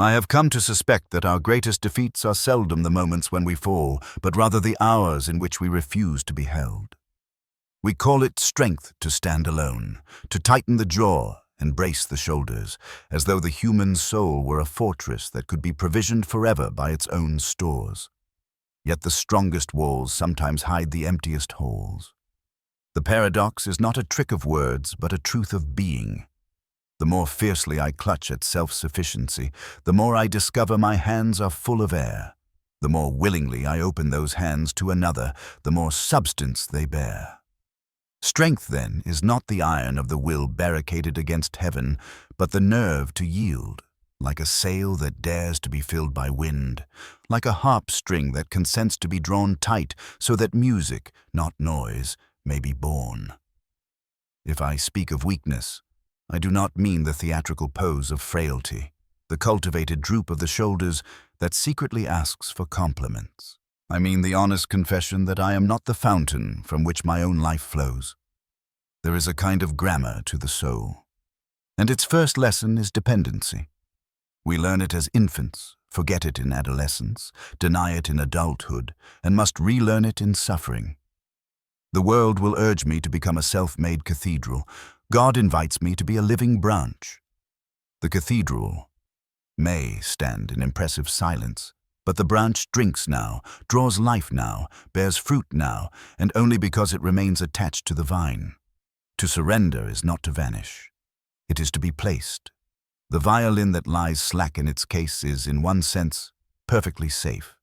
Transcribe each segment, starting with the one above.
I have come to suspect that our greatest defeats are seldom the moments when we fall, but rather the hours in which we refuse to be held. We call it strength to stand alone, to tighten the jaw and brace the shoulders, as though the human soul were a fortress that could be provisioned forever by its own stores. Yet the strongest walls sometimes hide the emptiest holes. The paradox is not a trick of words, but a truth of being. The more fiercely I clutch at self-sufficiency, the more I discover my hands are full of air. The more willingly I open those hands to another, the more substance they bear. Strength, then, is not the iron of the will barricaded against heaven, but the nerve to yield, like a sail that dares to be filled by wind, like a harp string that consents to be drawn tight so that music, not noise, may be born. If I speak of weakness, I do not mean the theatrical pose of frailty, the cultivated droop of the shoulders that secretly asks for compliments. I mean the honest confession that I am not the fountain from which my own life flows. There is a kind of grammar to the soul, and its first lesson is dependency. We learn it as infants, forget it in adolescence, deny it in adulthood, and must relearn it in suffering. The world will urge me to become a self-made cathedral. God invites me to be a living branch. The cathedral may stand in impressive silence, but the branch drinks now, draws life now, bears fruit now, and only because it remains attached to the vine. To surrender is not to vanish. It is to be placed. The violin that lies slack in its case is, in one sense, perfectly safe.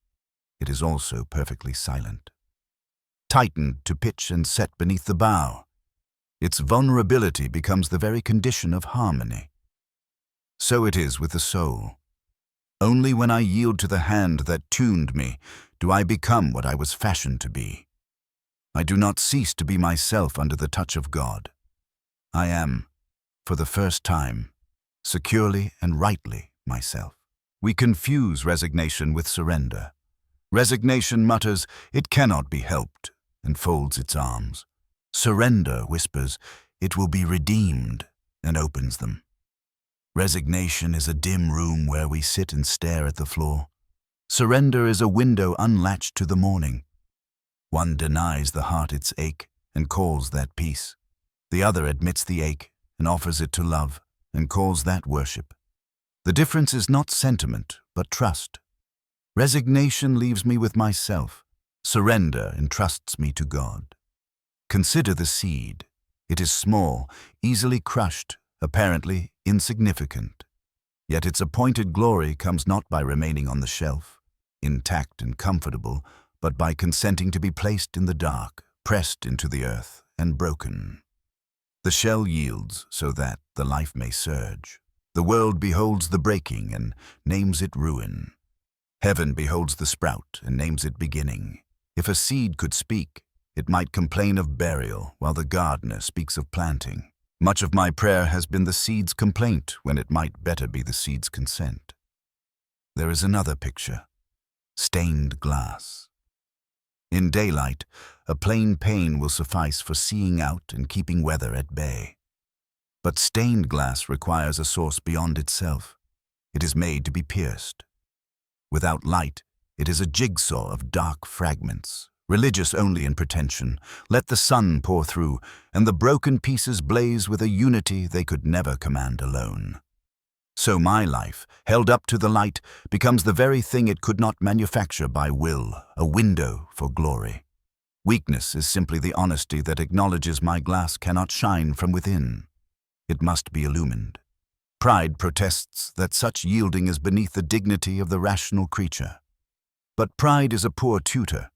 It is also perfectly silent. Tightened to pitch and set beneath the bough, its vulnerability becomes the very condition of harmony. So it is with the soul. Only when I yield to the hand that tuned me do I become what I was fashioned to be. I do not cease to be myself under the touch of God. I am, for the first time, securely and rightly myself. We confuse resignation with surrender. Resignation mutters, "It cannot be helped," and folds its arms. Surrender whispers, "It will be redeemed," and opens them. Resignation is a dim room where we sit and stare at the floor. Surrender is a window unlatched to the morning. One denies the heart its ache and calls that peace. The other admits the ache and offers it to love and calls that worship. The difference is not sentiment, but trust. Resignation leaves me with myself. Surrender entrusts me to God. Consider the seed. It is small, easily crushed, apparently insignificant. Yet its appointed glory comes not by remaining on the shelf, intact and comfortable, but by consenting to be placed in the dark, pressed into the earth, and broken. The shell yields so that the life may surge. The world beholds the breaking and names it ruin. Heaven beholds the sprout and names it beginning. If a seed could speak, it might complain of burial, while the gardener speaks of planting. Much of my prayer has been the seed's complaint when it might better be the seed's consent. There is another picture, stained glass. In daylight, a plain pane will suffice for seeing out and keeping weather at bay. But stained glass requires a source beyond itself. It is made to be pierced. Without light, it is a jigsaw of dark fragments, religious only in pretension. Let the sun pour through, and the broken pieces blaze with a unity they could never command alone. So my life, held up to the light, becomes the very thing it could not manufacture by will, a window for glory. Weakness is simply the honesty that acknowledges my glass cannot shine from within. It must be illumined. Pride protests that such yielding is beneath the dignity of the rational creature. But pride is a poor tutor.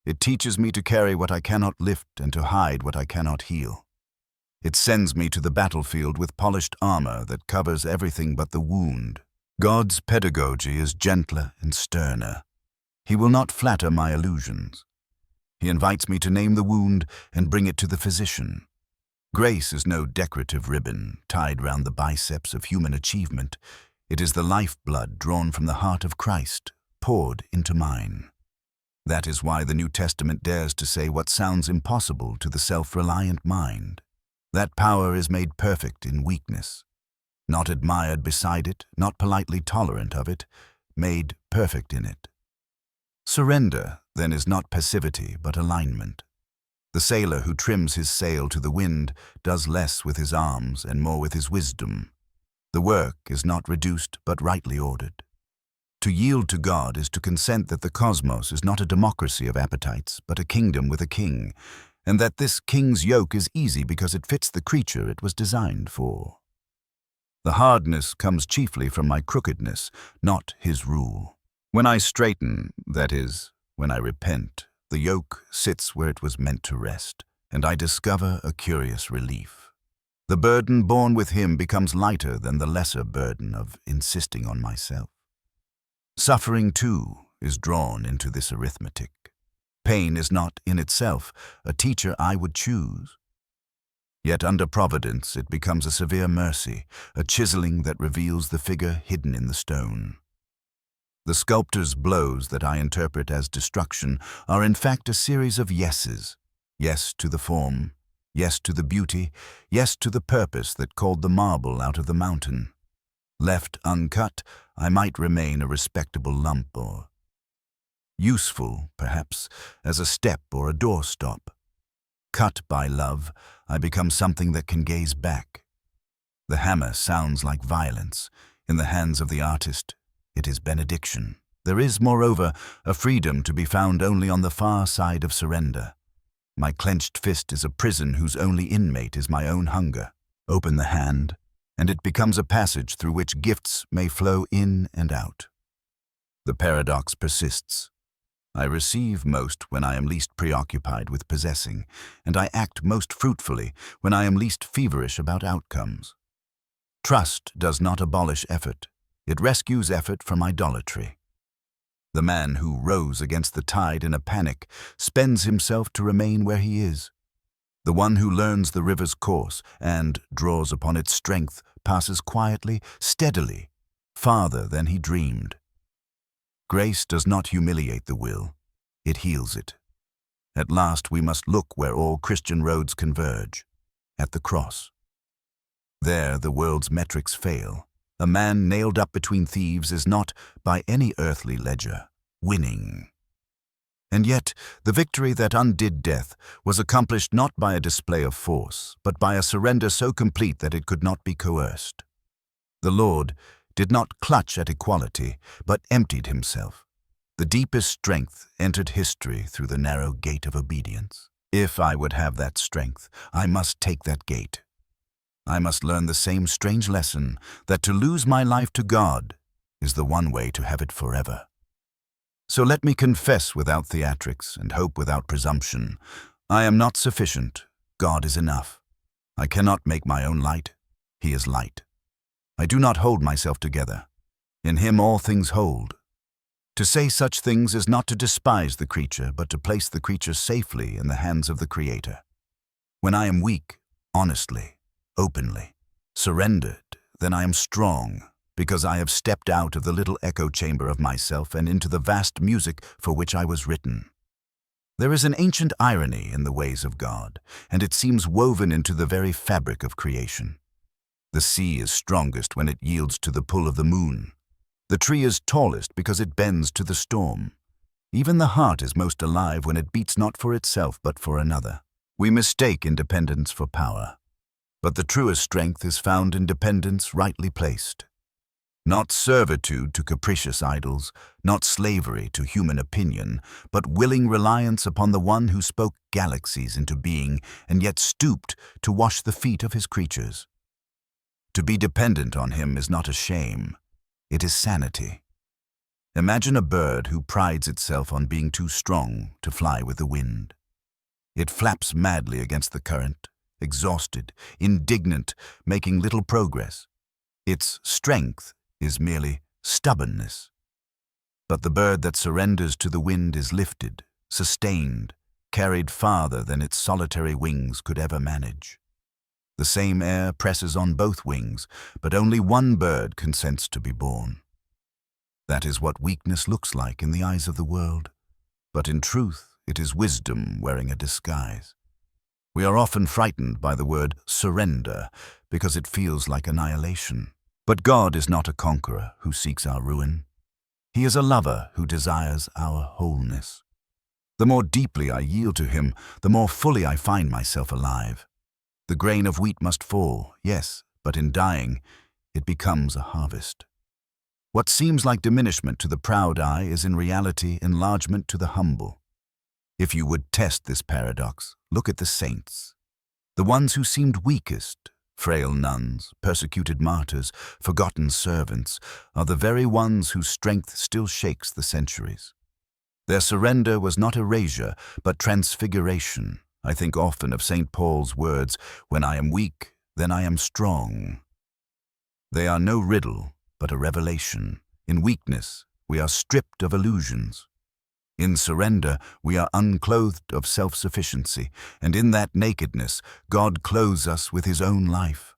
It teaches me to carry what I cannot lift and to hide what I cannot heal. It sends me to the battlefield with polished armor that covers everything but the wound. God's pedagogy is gentler and sterner. He will not flatter my illusions. He invites me to name the wound and bring it to the physician. Grace is no decorative ribbon tied round the biceps of human achievement. It is the lifeblood drawn from the heart of Christ, poured into mine. That is why the New Testament dares to say what sounds impossible to the self-reliant mind. That power is made perfect in weakness. not admired beside it, not politely tolerant of it, made perfect in it. Surrender, then, is not passivity, but alignment. The sailor who trims his sail to the wind does less with his arms and more with his wisdom. The work is not reduced, but rightly ordered. To yield to God is to consent that the cosmos is not a democracy of appetites, but a kingdom with a king, and that this king's yoke is easy because it fits the creature it was designed for. The hardness comes chiefly from my crookedness, not his rule. When I straighten, that is, when I repent, the yoke sits where it was meant to rest, and I discover a curious relief. The burden borne with him becomes lighter than the lesser burden of insisting on myself. Suffering, too, is drawn into this arithmetic. Pain is not, in itself, a teacher I would choose. Yet under providence it becomes a severe mercy, a chiseling that reveals the figure hidden in the stone. The sculptor's blows that I interpret as destruction are in fact a series of yeses. Yes to the form, yes to the beauty, yes to the purpose that called the marble out of the mountain. Left uncut, I might remain a respectable lump, or useful, perhaps, as a step or a doorstop. Cut by love, I become something that can gaze back. The hammer sounds like violence. In the hands of the artist, it is benediction. There is, moreover, a freedom to be found only on the far side of surrender. My clenched fist is a prison whose only inmate is my own hunger. Open the hand, and it becomes a passage through which gifts may flow in and out. The paradox persists. I receive most when I am least preoccupied with possessing, and I act most fruitfully when I am least feverish about outcomes. Trust does not abolish effort. It rescues effort from idolatry. The man who rows against the tide in a panic spends himself to remain where he is. The one who learns the river's course and draws upon its strength passes quietly, steadily, farther than he dreamed. Grace does not humiliate the will, it heals it. At last we must look where all Christian roads converge, at the cross. There the world's metrics fail. A man nailed up between thieves is not, by any earthly ledger, winning. And yet, the victory that undid death was accomplished not by a display of force, but by a surrender so complete that it could not be coerced. The Lord did not clutch at equality, but emptied himself. The deepest strength entered history through the narrow gate of obedience. If I would have that strength, I must take that gate. I must learn the same strange lesson that to lose my life to God is the one way to have it forever. So let me confess without theatrics and hope without presumption. I am not sufficient. God is enough. I cannot make my own light. He is light. I do not hold myself together. In him all things hold. To say such things is not to despise the creature, but to place the creature safely in the hands of the Creator. When I am weak, honestly, openly, surrendered, then I am strong, because I have stepped out of the little echo chamber of myself and into the vast music for which I was written. There is an ancient irony in the ways of God, and it seems woven into the very fabric of creation. The sea is strongest when it yields to the pull of the moon. The tree is tallest because it bends to the storm. Even the heart is most alive when it beats not for itself but for another. We mistake independence for power. But the truest strength is found in dependence rightly placed. Not servitude to capricious idols, not slavery to human opinion, but willing reliance upon the one who spoke galaxies into being and yet stooped to wash the feet of his creatures. To be dependent on him is not a shame, it is sanity. Imagine a bird who prides itself on being too strong to fly with the wind. It flaps madly against the current, exhausted, indignant, making little progress. Its strength is merely stubbornness. But the bird that surrenders to the wind is lifted, sustained, carried farther than its solitary wings could ever manage. The same air presses on both wings, but only one bird consents to be born. That is what weakness looks like in the eyes of the world, but in truth it is wisdom wearing a disguise. We are often frightened by the word surrender because it feels like annihilation. But God is not a conqueror who seeks our ruin. He is a lover who desires our wholeness. The more deeply I yield to him, the more fully I find myself alive. The grain of wheat must fall, yes, but in dying, it becomes a harvest. What seems like diminishment to the proud eye is in reality enlargement to the humble. If you would test this paradox, look at the saints. The ones who seemed weakest, frail nuns, persecuted martyrs, forgotten servants, are the very ones whose strength still shakes the centuries. Their surrender was not erasure, but transfiguration. I think often of St. Paul's words, "When I am weak, then I am strong." They are no riddle, but a revelation. In weakness, we are stripped of illusions. In surrender, we are unclothed of self-sufficiency, and in that nakedness, God clothes us with his own life.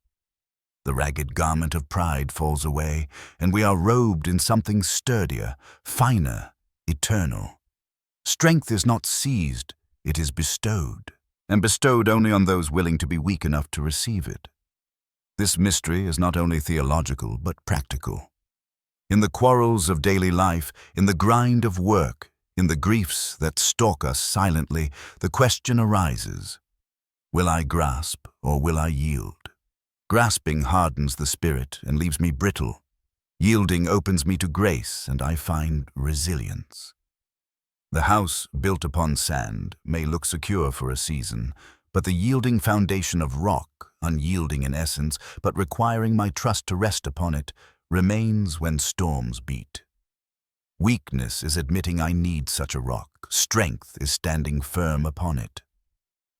The ragged garment of pride falls away, and we are robed in something sturdier, finer, eternal. Strength is not seized, it is bestowed, and bestowed only on those willing to be weak enough to receive it. This mystery is not only theological, but practical. In the quarrels of daily life, in the grind of work, in the griefs that stalk us silently, the question arises, will I grasp or will I yield? Grasping hardens the spirit and leaves me brittle. Yielding opens me to grace and I find resilience. The house built upon sand may look secure for a season, but the yielding foundation of rock, unyielding in essence, but requiring my trust to rest upon it, remains when storms beat. Weakness is admitting I need such a rock. Strength is standing firm upon it.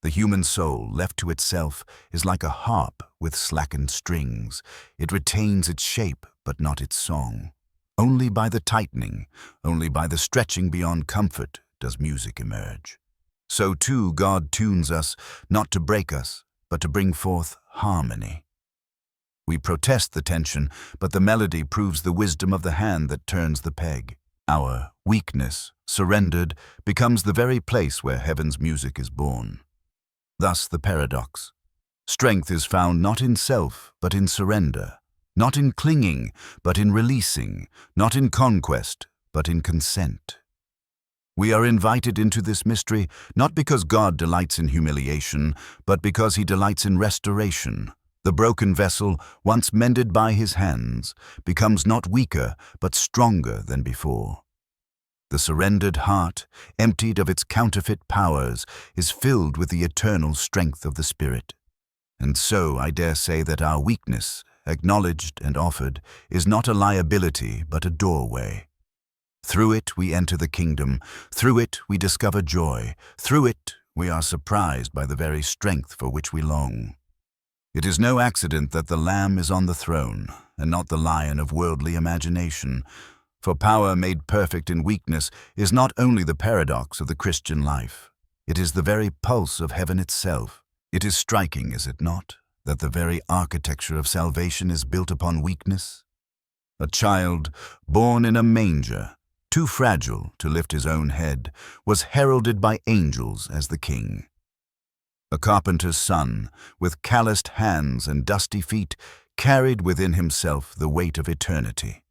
The human soul, left to itself, is like a harp with slackened strings. It retains its shape, but not its song. Only by the tightening, only by the stretching beyond comfort does music emerge. So too God tunes us, not to break us, but to bring forth harmony. We protest the tension, but the melody proves the wisdom of the hand that turns the peg. Our weakness, surrendered, becomes the very place where heaven's music is born. Thus the paradox. Strength is found not in self, but in surrender, not in clinging, but in releasing, not in conquest, but in consent. We are invited into this mystery not because God delights in humiliation, but because he delights in restoration. The broken vessel, once mended by his hands, becomes not weaker, but stronger than before. The surrendered heart, emptied of its counterfeit powers, is filled with the eternal strength of the Spirit. And so I dare say that our weakness, acknowledged and offered, is not a liability, but a doorway. Through it we enter the kingdom, through it we discover joy, through it we are surprised by the very strength for which we long. It is no accident that the Lamb is on the throne, and not the lion of worldly imagination, for power made perfect in weakness is not only the paradox of the Christian life, it is the very pulse of heaven itself. It is striking, is it not, that the very architecture of salvation is built upon weakness? A child, born in a manger, too fragile to lift his own head, was heralded by angels as the king. A carpenter's son, with calloused hands and dusty feet, carried within himself the weight of eternity.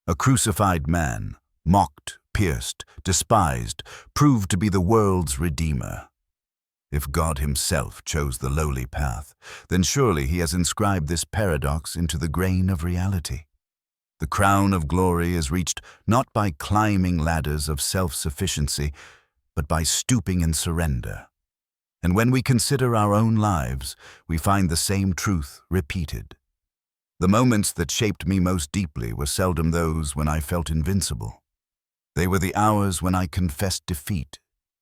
A crucified man, mocked, pierced, despised, proved to be the world's Redeemer. If God himself chose the lowly path, then surely he has inscribed this paradox into the grain of reality. The crown of glory is reached not by climbing ladders of self-sufficiency, but by stooping in surrender. And when we consider our own lives, we find the same truth repeated. The moments that shaped me most deeply were seldom those when I felt invincible. They were the hours when I confessed defeat,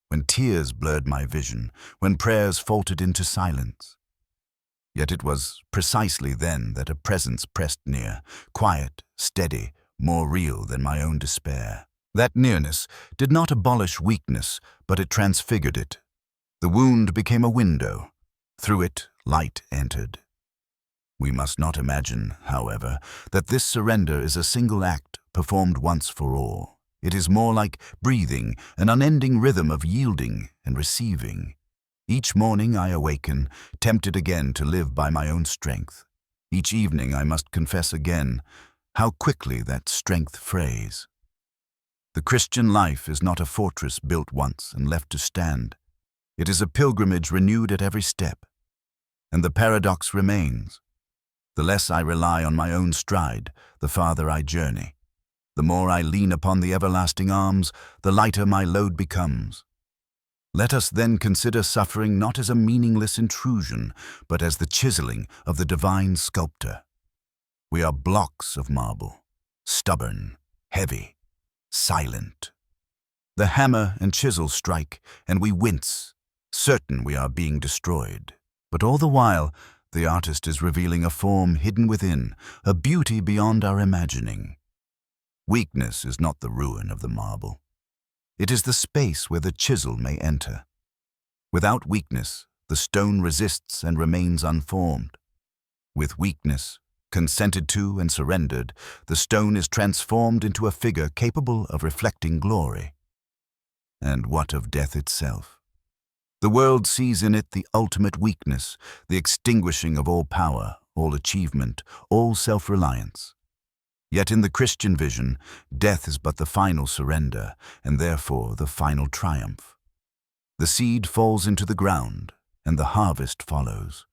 when tears blurred my vision, when prayers faltered into silence. Yet it was precisely then that a presence pressed near, quiet, steady, more real than my own despair. That nearness did not abolish weakness, but it transfigured it. The wound became a window. Through it, light entered. We must not imagine, however, that this surrender is a single act performed once for all. It is more like breathing, an unending rhythm of yielding and receiving. Each morning I awaken, tempted again to live by my own strength. Each evening I must confess again how quickly that strength frays. The Christian life is not a fortress built once and left to stand. It is a pilgrimage renewed at every step. And the paradox remains. The less I rely on my own stride, the farther I journey. The more I lean upon the everlasting arms, the lighter my load becomes. Let us then consider suffering not as a meaningless intrusion, but as the chiseling of the Divine Sculptor. We are blocks of marble, stubborn, heavy, silent. The hammer and chisel strike, and we wince, certain we are being destroyed. But all the while, the artist is revealing a form hidden within, a beauty beyond our imagining. Weakness is not the ruin of the marble. It is the space where the chisel may enter. Without weakness, the stone resists and remains unformed. With weakness, consented to and surrendered, the stone is transformed into a figure capable of reflecting glory. And what of death itself? The world sees in it the ultimate weakness, the extinguishing of all power, all achievement, all self-reliance. Yet in the Christian vision, death is but the final surrender, and therefore the final triumph. The seed falls into the ground, and the harvest follows.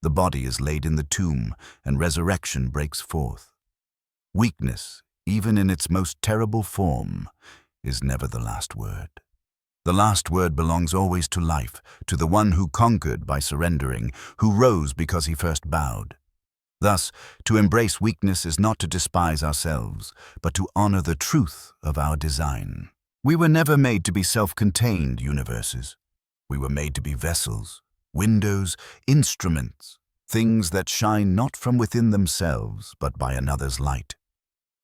The body is laid in the tomb, and resurrection breaks forth. Weakness, even in its most terrible form, is never the last word. The last word belongs always to life, to the one who conquered by surrendering, who rose because he first bowed. Thus, to embrace weakness is not to despise ourselves, but to honor the truth of our design. We were never made to be self-contained universes. We were made to be vessels, windows, instruments, things that shine not from within themselves, but by another's light.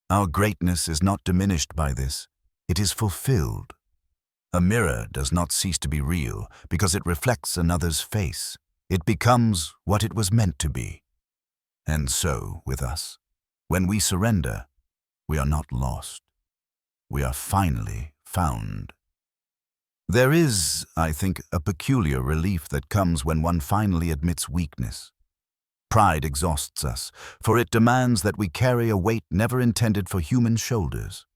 Our greatness is not diminished by this. It is fulfilled. A mirror does not cease to be real because it reflects another's face. It becomes what it was meant to be. And so, with us, when we surrender, we are not lost. We are finally found. There is, I think, a peculiar relief that comes when one finally admits weakness. Pride exhausts us, for it demands that we carry a weight never intended for human shoulders.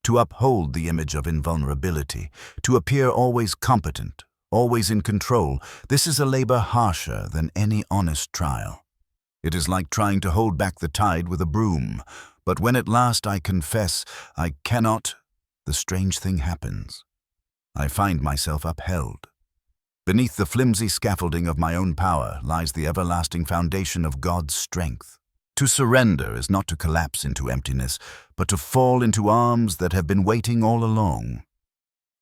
To uphold the image of invulnerability, to appear always competent, always in control, this is a labor harsher than any honest trial. It is like trying to hold back the tide with a broom, but when at last I confess I cannot, the strange thing happens. I find myself upheld. Beneath the flimsy scaffolding of my own power lies the everlasting foundation of God's strength. To surrender is not to collapse into emptiness, but to fall into arms that have been waiting all along.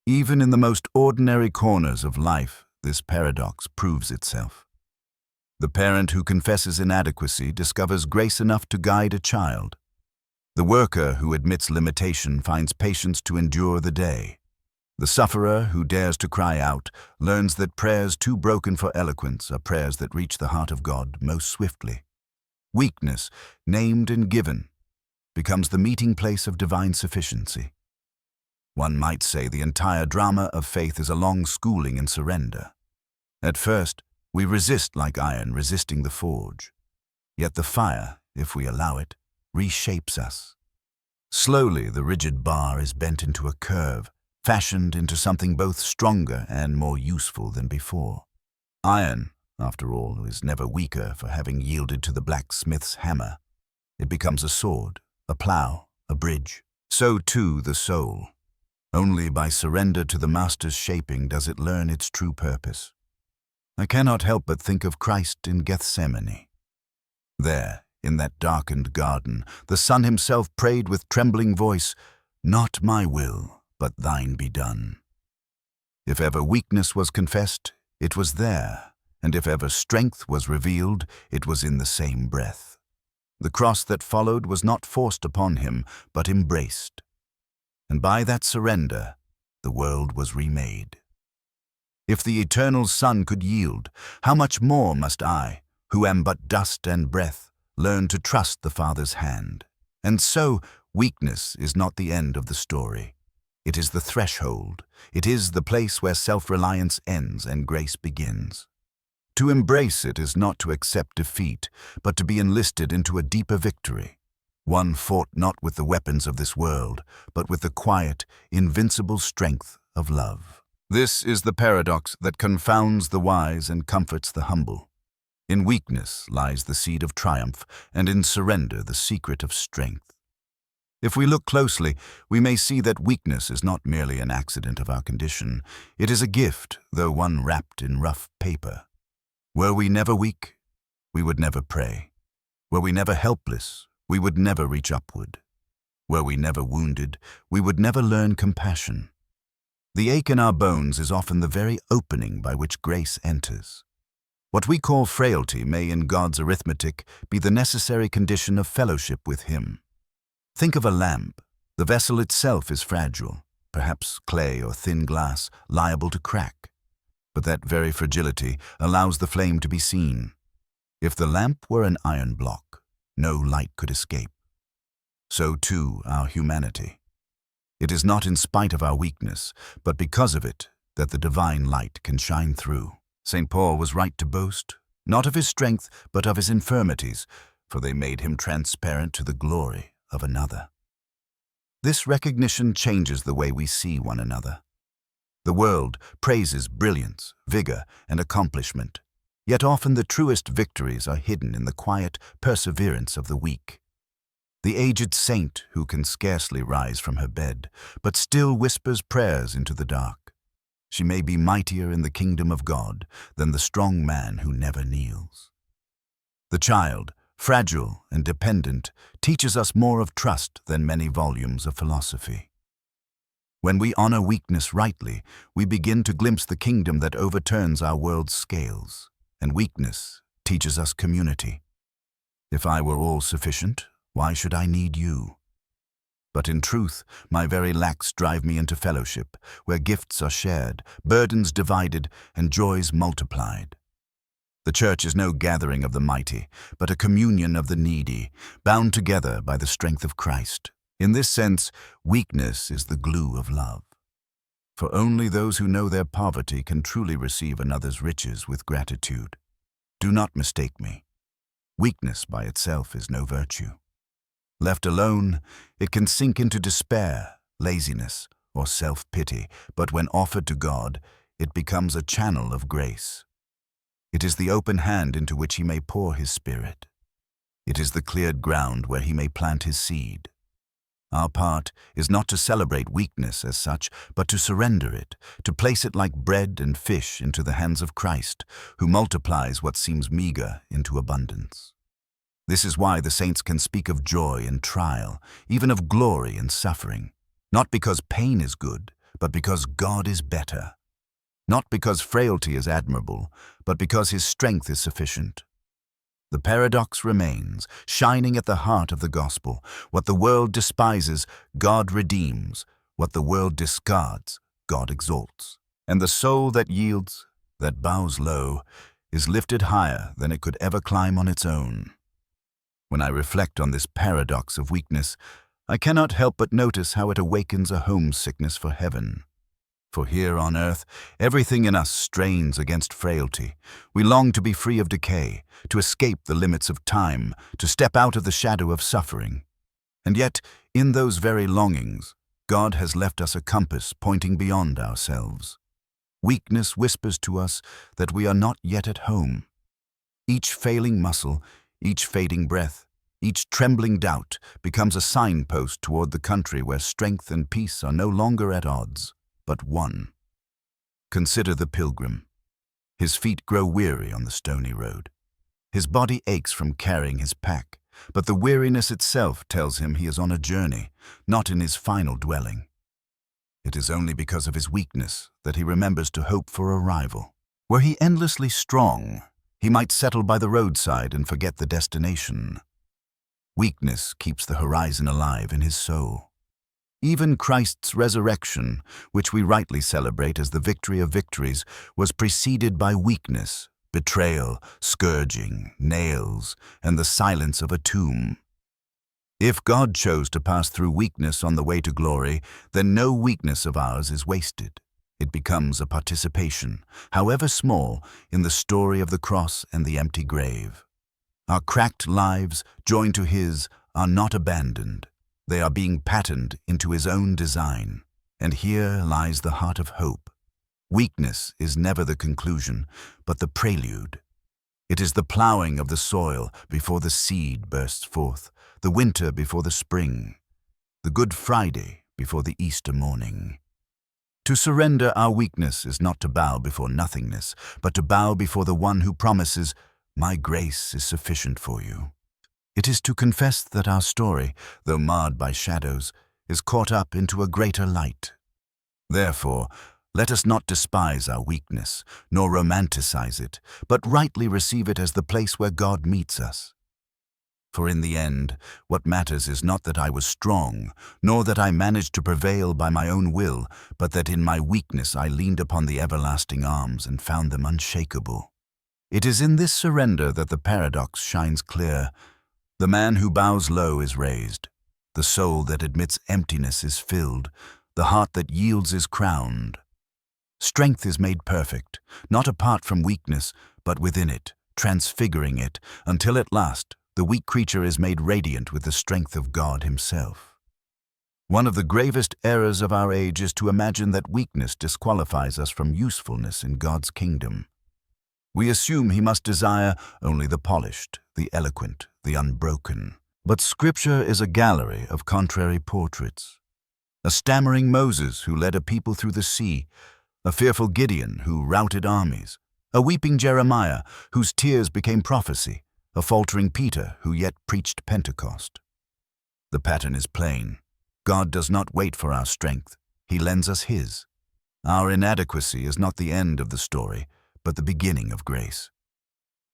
Even in the most ordinary corners of life, this paradox proves itself. The parent who confesses inadequacy discovers grace enough to guide a child. The worker who admits limitation finds patience to endure the day. The sufferer who dares to cry out learns that prayers too broken for eloquence are prayers that reach the heart of God most swiftly. Weakness, named and given, becomes the meeting place of divine sufficiency. One might say the entire drama of faith is a long schooling in surrender. At first, we resist like iron resisting the forge. Yet the fire, if we allow it, reshapes us. Slowly, the rigid bar is bent into a curve, fashioned into something both stronger and more useful than before. Iron, after all, is never weaker for having yielded to the blacksmith's hammer. It becomes a sword, a plough, a bridge. So too the soul. Only by surrender to the Master's shaping does it learn its true purpose. I cannot help but think of Christ in Gethsemane. There, in that darkened garden, the Son himself prayed with trembling voice, "Not my will, but thine be done." If ever weakness was confessed, it was there, and if ever strength was revealed, it was in the same breath. The cross that followed was not forced upon him, but embraced. And by that surrender, the world was remade. If the eternal Son could yield, how much more must I, who am but dust and breath, learn to trust the Father's hand? And so, weakness is not the end of the story. It is the threshold. It is the place where self-reliance ends and grace begins. To embrace it is not to accept defeat, but to be enlisted into a deeper victory, one fought not with the weapons of this world, but with the quiet, invincible strength of love. This is the paradox that confounds the wise and comforts the humble. In weakness lies the seed of triumph, and in surrender the secret of strength. If we look closely, we may see that weakness is not merely an accident of our condition. It is a gift, though one wrapped in rough paper. Were we never weak, we would never pray. Were we never helpless, we would never reach upward. Were we never wounded, we would never learn compassion. The ache in our bones is often the very opening by which grace enters. What we call frailty may, in God's arithmetic, be the necessary condition of fellowship with Him. Think of a lamp. The vessel itself is fragile, perhaps clay or thin glass, liable to crack. But that very fragility allows the flame to be seen. If the lamp were an iron block, no light could escape. So too our humanity. It is not in spite of our weakness, but because of it, that the divine light can shine through. St. Paul was right to boast, not of his strength, but of his infirmities, for they made him transparent to the glory of another. This recognition changes the way we see one another. The world praises brilliance, vigor, and accomplishment, yet often the truest victories are hidden in the quiet perseverance of the weak. The aged saint who can scarcely rise from her bed, but still whispers prayers into the dark. She may be mightier in the kingdom of God than the strong man who never kneels. The child, fragile and dependent, teaches us more of trust than many volumes of philosophy. When we honor weakness rightly, we begin to glimpse the kingdom that overturns our world's scales, and weakness teaches us community. If I were all sufficient, why should I need you? But in truth, my very lacks drive me into fellowship, where gifts are shared, burdens divided, and joys multiplied. The church is no gathering of the mighty, but a communion of the needy, bound together by the strength of Christ. In this sense, weakness is the glue of love. For only those who know their poverty can truly receive another's riches with gratitude. Do not mistake me. Weakness by itself is no virtue. Left alone, it can sink into despair, laziness, or self-pity, but when offered to God, it becomes a channel of grace. It is the open hand into which He may pour His Spirit. It is the cleared ground where He may plant His seed. Our part is not to celebrate weakness as such, but to surrender it, to place it like bread and fish into the hands of Christ, who multiplies what seems meager into abundance. This is why the saints can speak of joy in trial, even of glory in suffering, not because pain is good, but because God is better. Not because frailty is admirable, but because His strength is sufficient. The paradox remains, shining at the heart of the gospel. What the world despises, God redeems. What the world discards, God exalts. And the soul that yields, that bows low, is lifted higher than it could ever climb on its own. When I reflect on this paradox of weakness, I cannot help but notice how it awakens a homesickness for heaven. For here on earth, everything in us strains against frailty. We long to be free of decay, to escape the limits of time, to step out of the shadow of suffering. And yet, in those very longings, God has left us a compass pointing beyond ourselves. Weakness whispers to us that we are not yet at home. Each failing muscle, each fading breath, each trembling doubt becomes a signpost toward the country where strength and peace are no longer at odds, but one. Consider the pilgrim. His feet grow weary on the stony road. His body aches from carrying his pack, but the weariness itself tells him he is on a journey, not in his final dwelling. It is only because of his weakness that he remembers to hope for arrival. Were he endlessly strong, he might settle by the roadside and forget the destination. Weakness keeps the horizon alive in his soul. Even Christ's resurrection, which we rightly celebrate as the victory of victories, was preceded by weakness, betrayal, scourging, nails, and the silence of a tomb. If God chose to pass through weakness on the way to glory, then no weakness of ours is wasted. It becomes a participation, however small, in the story of the cross and the empty grave. Our cracked lives, joined to his, are not abandoned. They are being patterned into his own design. And here lies the heart of hope. Weakness is never the conclusion, but the prelude. It is the plowing of the soil before the seed bursts forth, the winter before the spring, the Good Friday before the Easter morning. To surrender our weakness is not to bow before nothingness, but to bow before the one who promises, "My grace is sufficient for you." It is to confess that our story, though marred by shadows, is caught up into a greater light. Therefore, let us not despise our weakness, nor romanticize it, but rightly receive it as the place where God meets us. For in the end, what matters is not that I was strong, nor that I managed to prevail by my own will, but that in my weakness I leaned upon the everlasting arms and found them unshakable. It is in this surrender that the paradox shines clear. The man who bows low is raised. The soul that admits emptiness is filled. The heart that yields is crowned. Strength is made perfect, not apart from weakness, but within it, transfiguring it, until at last the weak creature is made radiant with the strength of God himself. One of the gravest errors of our age is to imagine that weakness disqualifies us from usefulness in God's kingdom. We assume he must desire only the polished, the eloquent, the unbroken. But Scripture is a gallery of contrary portraits. A stammering Moses who led a people through the sea, a fearful Gideon who routed armies, a weeping Jeremiah whose tears became prophecy, a faltering Peter who yet preached Pentecost. The pattern is plain. God does not wait for our strength. He lends us his. Our inadequacy is not the end of the story, but the beginning of grace.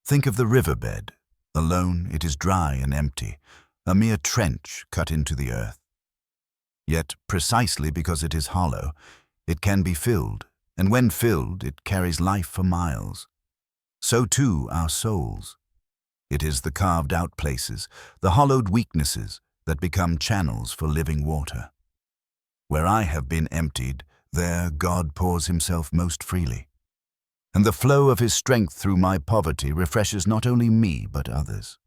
Think of the riverbed. Alone, it is dry and empty, a mere trench cut into the earth. Yet, precisely because it is hollow, it can be filled, and when filled, it carries life for miles. So too our souls. It is the carved-out places, the hollowed weaknesses, that become channels for living water. Where I have been emptied, there God pours himself most freely. And the flow of his strength through my poverty refreshes not only me, but others.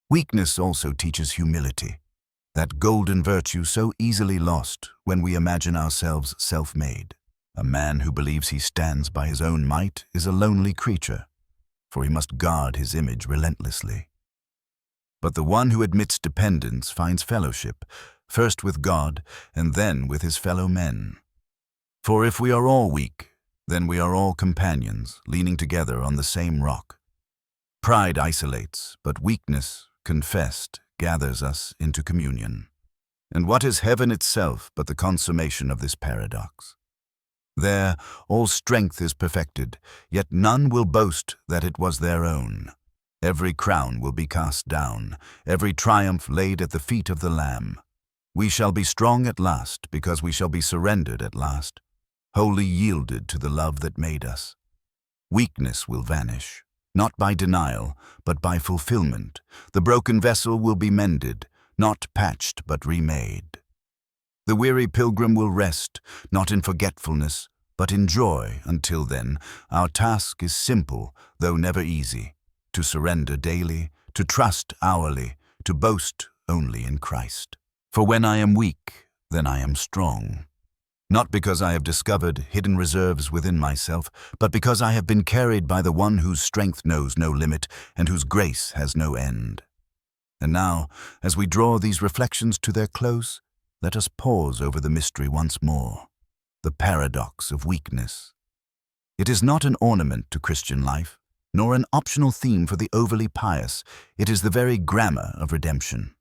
Weakness also teaches humility, that golden virtue so easily lost when we imagine ourselves self-made. A man who believes he stands by his own might is a lonely creature, for he must guard his image relentlessly. But the one who admits dependence finds fellowship, first with God and then with his fellow men. For if we are all weak, then we are all companions, leaning together on the same rock. Pride isolates, but weakness, confessed, gathers us into communion. And what is heaven itself but the consummation of this paradox? There, all strength is perfected, yet none will boast that it was their own. Every crown will be cast down, every triumph laid at the feet of the Lamb. We shall be strong at last, because we shall be surrendered at last, wholly yielded to the love that made us. Weakness will vanish, not by denial, but by fulfillment. The broken vessel will be mended, not patched but remade. The weary pilgrim will rest, not in forgetfulness, but in joy. Until then, our task is simple, though never easy, to surrender daily, to trust hourly, to boast only in Christ. For when I am weak, then I am strong. Not because I have discovered hidden reserves within myself, but because I have been carried by the one whose strength knows no limit and whose grace has no end. And now, as we draw these reflections to their close, let us pause over the mystery once more, the paradox of weakness. It is not an ornament to Christian life, nor an optional theme for the overly pious. It is the very grammar of redemption.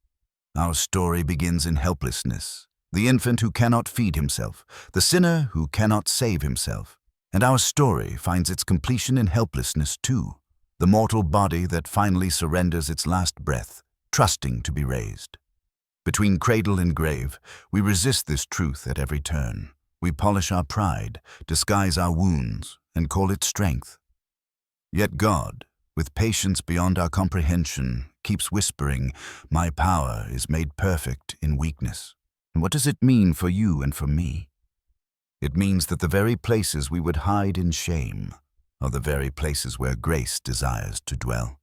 Our story begins in helplessness, the infant who cannot feed himself, the sinner who cannot save himself. And our story finds its completion in helplessness too, the mortal body that finally surrenders its last breath, trusting to be raised. Between cradle and grave, we resist this truth at every turn. We polish our pride, disguise our wounds, and call it strength. Yet God, with patience beyond our comprehension, keeps whispering, "My power is made perfect in weakness." And what does it mean for you and for me? It means that the very places we would hide in shame are the very places where grace desires to dwell.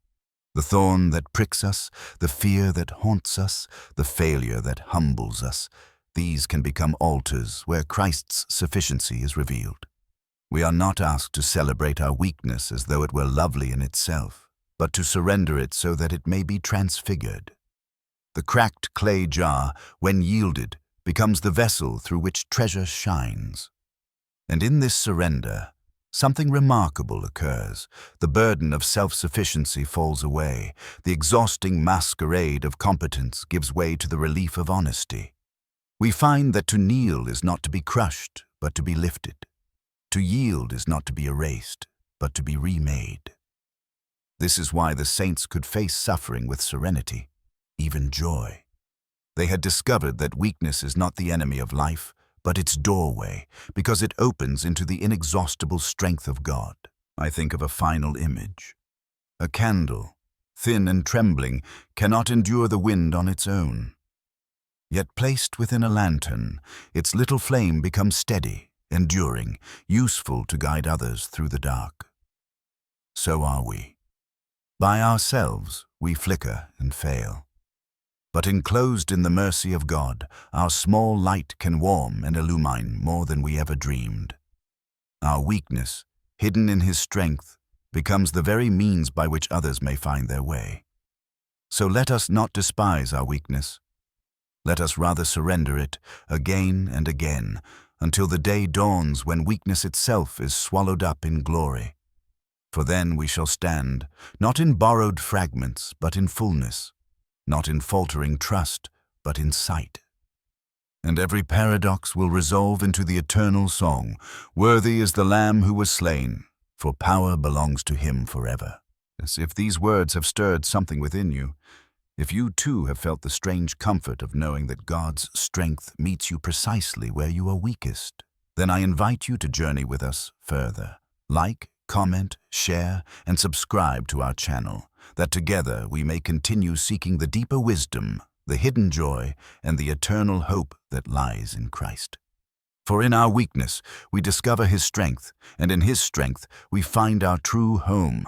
The thorn that pricks us, the fear that haunts us, the failure that humbles us, these can become altars where Christ's sufficiency is revealed. We are not asked to celebrate our weakness as though it were lovely in itself, but to surrender it so that it may be transfigured. The cracked clay jar, when yielded, becomes the vessel through which treasure shines. And in this surrender, something remarkable occurs. The burden of self-sufficiency falls away. The exhausting masquerade of competence gives way to the relief of honesty. We find that to kneel is not to be crushed, but to be lifted. To yield is not to be erased, but to be remade. This is why the saints could face suffering with serenity, even joy. They had discovered that weakness is not the enemy of life, but its doorway, because it opens into the inexhaustible strength of God. I think of a final image. A candle, thin and trembling, cannot endure the wind on its own. Yet placed within a lantern, its little flame becomes steady, enduring, useful to guide others through the dark. So are we. By ourselves, we flicker and fail. But enclosed in the mercy of God, our small light can warm and illumine more than we ever dreamed. Our weakness, hidden in His strength, becomes the very means by which others may find their way. So let us not despise our weakness. Let us rather surrender it again and again, until the day dawns when weakness itself is swallowed up in glory. For then we shall stand, not in borrowed fragments, but in fullness, not in faltering trust, but in sight. And every paradox will resolve into the eternal song, "Worthy is the Lamb who was slain, for power belongs to Him forever." As if these words have stirred something within you, if you too have felt the strange comfort of knowing that God's strength meets you precisely where you are weakest, then I invite you to journey with us further. Like, comment, share, and subscribe to our channel, that together we may continue seeking the deeper wisdom, the hidden joy, and the eternal hope that lies in Christ. For in our weakness we discover His strength, and in His strength we find our true home.